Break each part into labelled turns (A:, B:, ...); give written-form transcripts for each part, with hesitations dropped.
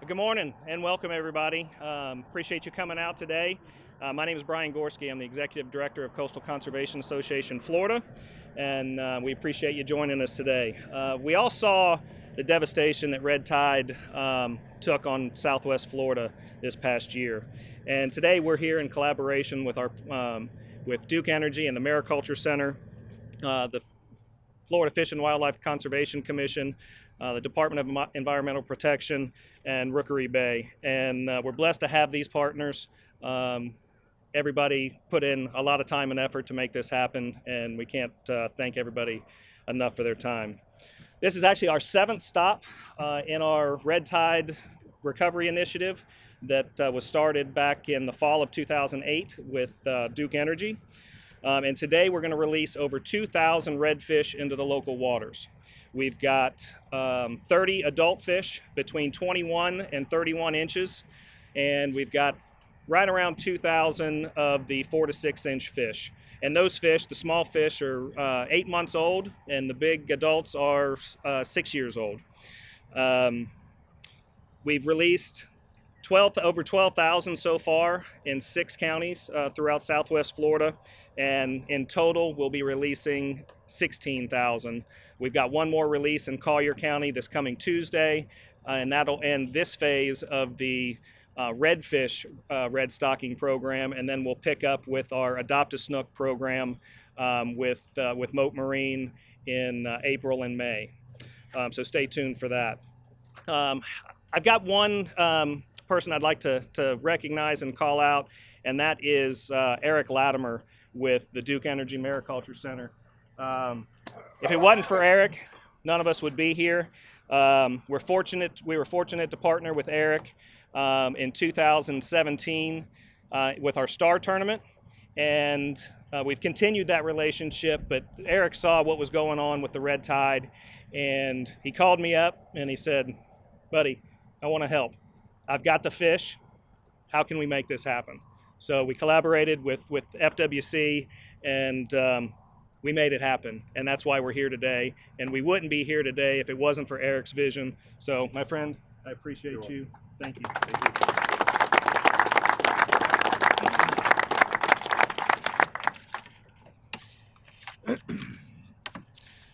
A: Good morning and welcome everybody. Appreciate you coming out today. My name is Brian Gorski. I'm the Executive Director of Coastal Conservation Association Florida, and we appreciate you joining us today. We all saw the devastation that red tide took on Southwest Florida this past year, and today we're here in collaboration with with Duke Energy and the Mariculture Center, the Florida Fish and Wildlife Conservation Commission, the Department of Environmental Protection, and Rookery Bay. And we're blessed to have these partners. Everybody put in a lot of time and effort to make this happen, and we can't thank everybody enough for their time. This is actually our 7th stop in our red tide recovery initiative that was started back in the fall of 2008 with Duke Energy. And today we're going to release over 2,000 redfish into the local waters. We've got 30 adult fish between 21 and 31 inches, and we've got right around 2,000 of the 4 to 6 inch fish. And those fish, the small fish, are 8 months old, and the big adults are 6 years old. We've released over 12,000 so far in 6 counties throughout Southwest Florida, and in total we'll be releasing 16,000. We've got one more release in Collier County this coming Tuesday, and that'll end this phase of the Redfish red stocking program, and then we'll pick up with our Adopt a Snook program with Moat Marine in April and May. So stay tuned for that. I've got one person I'd like to recognize and call out, and that is Eric Latimer with the Duke Energy Mariculture Center. If it wasn't for Eric, none of us would be here. We were fortunate to partner with Eric in 2017 with our Star Tournament, and we've continued that relationship, but Eric saw what was going on with the red tide, and he called me up and he said, "Buddy, I want to help. I've got the fish. How can we make this happen?" So we collaborated with FWC, and we made it happen. And that's why we're here today. And we wouldn't be here today if it wasn't for Eric's vision. So, my friend, I appreciate you. Thank you.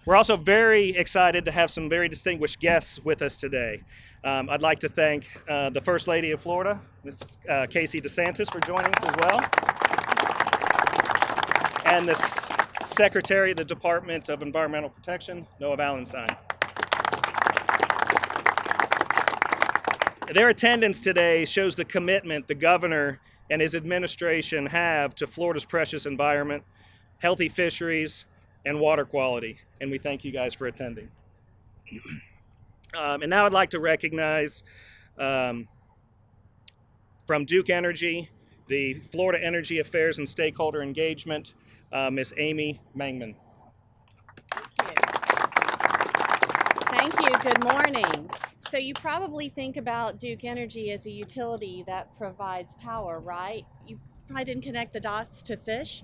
A: We're also very excited to have some very distinguished guests with us today. I'd like to thank the First Lady of Florida, Ms. Casey DeSantis, for joining us as well, and the Secretary of the Department of Environmental Protection, Noah Valenstein. Their attendance today shows the commitment the governor and his administration have to Florida's precious environment, healthy fisheries, and water quality, and we thank you guys for attending. And now I'd like to recognize from Duke Energy, the Florida Energy Affairs and Stakeholder Engagement, Ms. Amy Mangman.
B: Thank you. Good morning. So you probably think about Duke Energy as a utility that provides power, right? You probably didn't connect the dots to fish.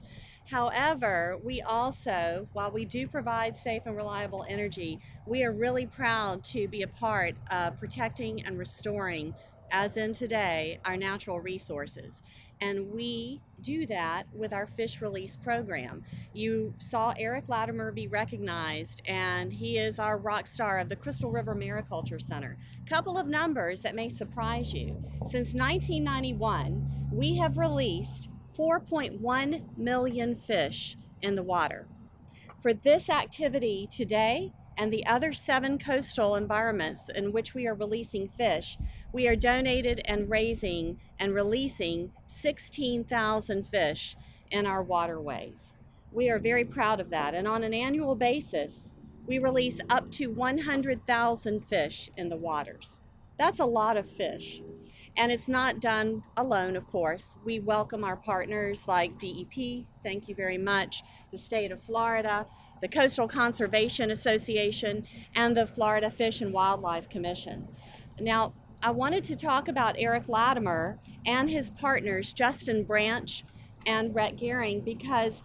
B: However, we also, while we do provide safe and reliable energy, we are really proud to be a part of protecting and restoring, as in today, our natural resources. And we do that with our fish release program. You saw Eric Latimer be recognized, and he is our rock star of the Crystal River Mariculture Center. Couple of numbers that may surprise you. Since 1991, we have released 4.1 million fish in the water. For this activity today and the other 7 coastal environments in which we are releasing fish, we are donated and raising and releasing 16,000 fish in our waterways. We are very proud of that, and on an annual basis, we release up to 100,000 fish in the waters. That's a lot of fish. And it's not done alone, of course. We welcome our partners like DEP, thank you very much, the state of Florida, the Coastal Conservation Association, and the Florida Fish and Wildlife Commission. Now, I wanted to talk about Eric Latimer and his partners, Justin Branch and Rhett Gehring, because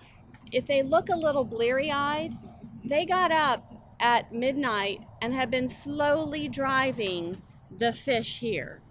B: if they look a little bleary-eyed, they got up at midnight and have been slowly driving the fish here.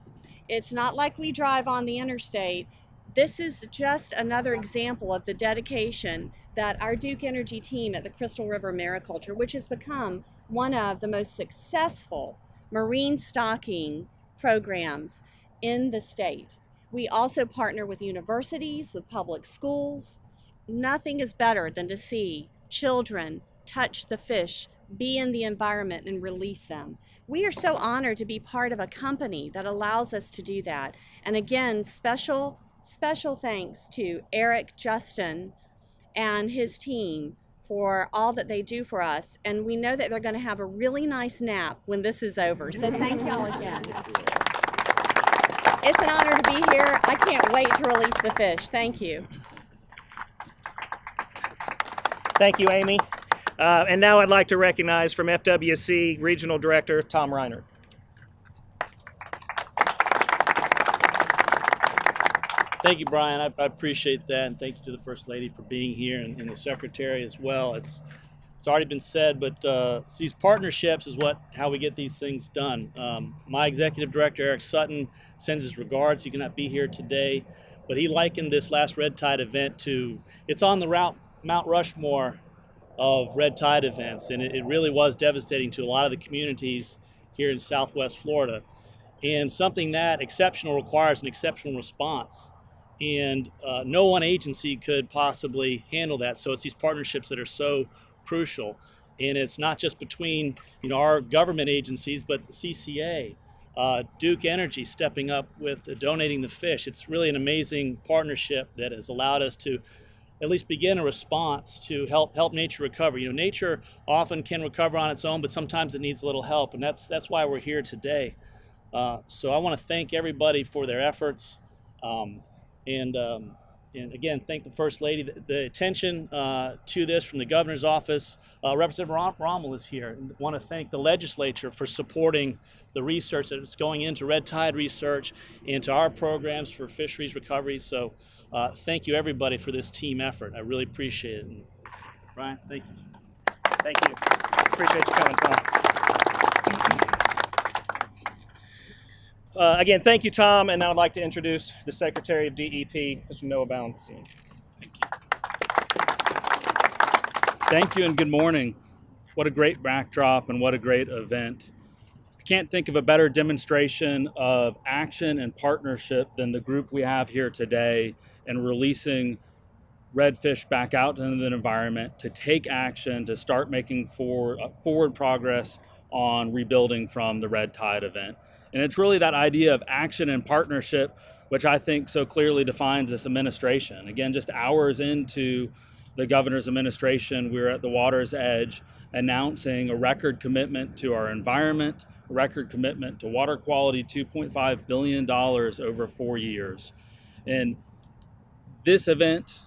B: It's not like we drive on the interstate. This is just another example of the dedication that our Duke Energy team at the Crystal River Mariculture, which has become one of the most successful marine stocking programs in the state. We also partner with universities, with public schools. Nothing is better than to see children touch the fish, be in the environment, and release them. We are so honored to be part of a company that allows us to do that. And again, special thanks to Eric Justin and his team for all that they do for us. And we know that they're going to have a really nice nap when this is over. So thank y'all again. It's an honor to be here. I can't wait to release the fish. Thank you.
A: Thank you, Amy. And now I'd like to recognize from FWC Regional Director Tom Reiner.
C: Thank you, Brian. I appreciate that, and thank you to the First Lady for being here, and the Secretary as well. It's already been said, but these partnerships is how we get these things done. My Executive Director, Eric Sutton, sends his regards. He cannot be here today, but he likened this last Red Tide event to, it's on the route Mount Rushmore of red tide events, and it really was devastating to a lot of the communities here in Southwest Florida. And something that exceptional requires an exceptional response, and no one agency could possibly handle that. So it's these partnerships that are so crucial, and it's not just between our government agencies, but the CCA, Duke Energy stepping up with donating the fish. It's really an amazing partnership that has allowed us to at least begin a response to help nature recover. Nature often can recover on its own, but sometimes it needs a little help, and that's why we're here today. So I want to thank everybody for their efforts, and again, thank the First Lady. The attention to this from the Governor's office. Representative Rommel is here. I want to thank the legislature for supporting the research that is going into red tide research, into our programs for fisheries recovery. So thank you, everybody, for this team effort. I really appreciate it. And Brian, thank you.
A: Thank you. Appreciate you coming, Tom. Again, thank you, Tom. And now I'd like to introduce the Secretary of DEP, Mr. Noah Ballentine.
D: Thank you and good morning. What a great backdrop and what a great event. I can't think of a better demonstration of action and partnership than the group we have here today in releasing redfish back out into the environment to take action, to start making forward progress on rebuilding from the red tide event. And it's really that idea of action and partnership, which I think so clearly defines this administration. Again, just hours into the governor's administration, we're at the water's edge announcing a record commitment to our environment, a record commitment to water quality, $2.5 billion over 4 years. And this event,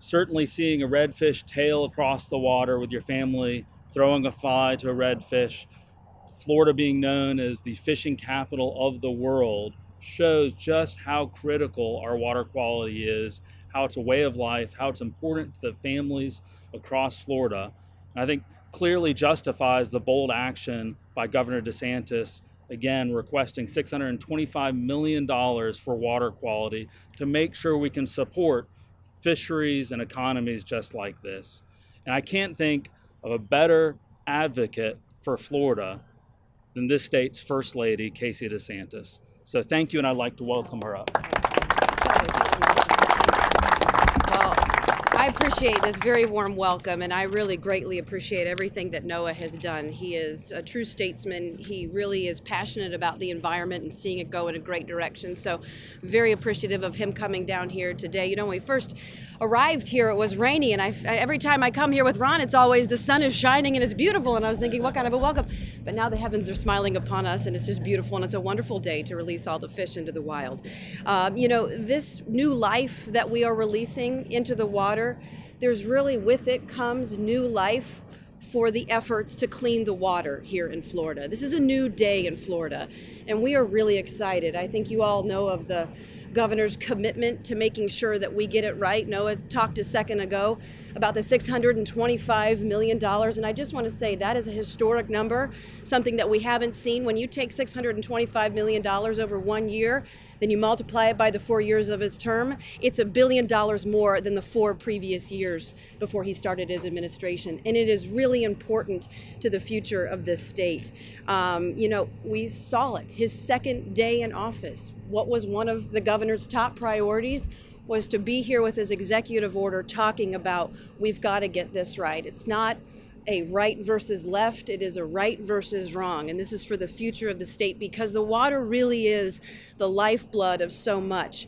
D: certainly seeing a redfish tail across the water with your family, throwing a fly to a redfish, Florida being known as the fishing capital of the world, shows just how critical our water quality is, how it's a way of life, how it's important to the families across Florida. And I think clearly justifies the bold action by Governor DeSantis, again requesting $625 million for water quality to make sure we can support fisheries and economies just like this. And I can't think of a better advocate for Florida than this state's First Lady, Casey DeSantis. So thank you, and I'd like to welcome her up.
E: Well, I appreciate this very warm welcome, and I really greatly appreciate everything that Noah has done. He is a true statesman. He really is passionate about the environment and seeing it go in a great direction. So very appreciative of him coming down here today. When we first arrived here, it was rainy, and every time I come here with Ron, it's always the sun is shining and it's beautiful, and I was thinking, what kind of a welcome? But now the heavens are smiling upon us, and it's just beautiful, and it's a wonderful day to release all the fish into the wild. This new life that we are releasing into the water, there's really, with it comes new life for the efforts to clean the water here in Florida. This is a new day in Florida, and we are really excited. I think you all know of the governor's commitment to making sure that we get it right. Noah talked a second ago about the $625 million, and I just want to say that is a historic number, something that we haven't seen. When you take $625 million over 1 year, then you multiply it by the 4 years of his term, it's $1 billion more than the 4 previous years before he started his administration. And it is really important to the future of this state. We saw it, his second day in office. What was one of the governor's top priorities was to be here with his executive order talking about, we've got to get this right. It's not a right versus left, it is a right versus wrong. And this is for the future of the state, because the water really is the lifeblood of so much.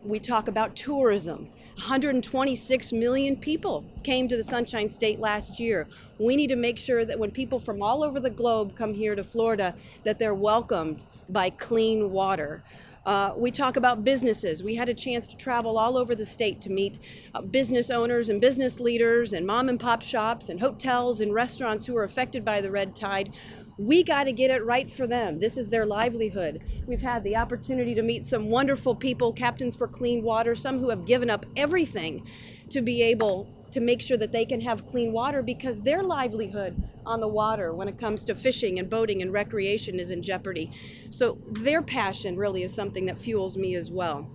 E: We talk about tourism. 126 million people came to the Sunshine State last year. We need to make sure that when people from all over the globe come here to Florida, that they're welcomed by clean water. We talk about businesses. We had a chance to travel all over the state to meet business owners and business leaders and mom and pop shops and hotels and restaurants who are affected by the red tide. We got to get it right for them. This is their livelihood. We've had the opportunity to meet some wonderful people, Captains for Clean Water, some who have given up everything to be able to make sure that they can have clean water, because their livelihood on the water when it comes to fishing and boating and recreation is in jeopardy. So their passion really is something that fuels me as well.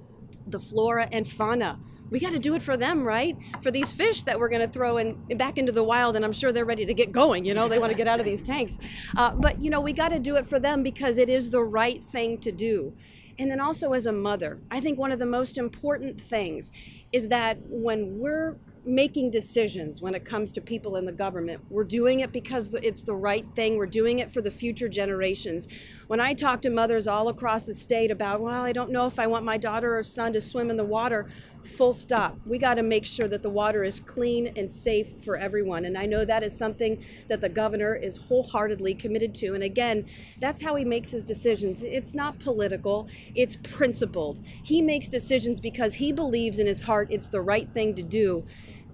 E: The flora and fauna. We got to do it for them, right? For these fish that we're going to throw back into the wild, and I'm sure they're ready to get going. They want to get out of these tanks. But we got to do it for them because it is the right thing to do. And then also as a mother, I think one of the most important things is that when we're making decisions when it comes to people in the government, we're doing it because it's the right thing. We're doing it for the future generations. When I talk to mothers all across the state about, well, I don't know if I want my daughter or son to swim in the water, full stop. We got to make sure that the water is clean and safe for everyone. And I know that is something that the governor is wholeheartedly committed to. And again, that's how he makes his decisions. It's not political, it's principled. He makes decisions because he believes in his heart it's the right thing to do.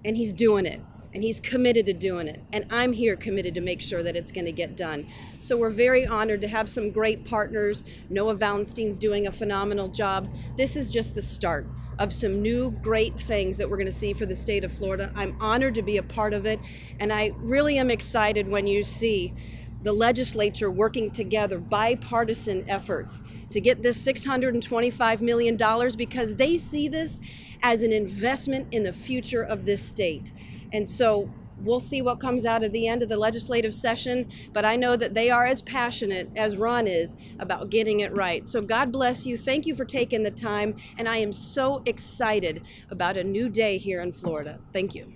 E: And he's doing it, and he's committed to doing it. And I'm here committed to make sure that it's going to get done. So we're very honored to have some great partners. Noah Valenstein's doing a phenomenal job. This is just the start of some new great things that we're going to see for the state of Florida. I'm honored to be a part of it, and I really am excited when you see the legislature working together, bipartisan efforts to get this $625 million, because they see this as an investment in the future of this state. And so we'll see what comes out at the end of the legislative session, but I know that they are as passionate as Ron is about getting it right. So God bless you. Thank you for taking the time, and I am so excited about a new day here in Florida. Thank you.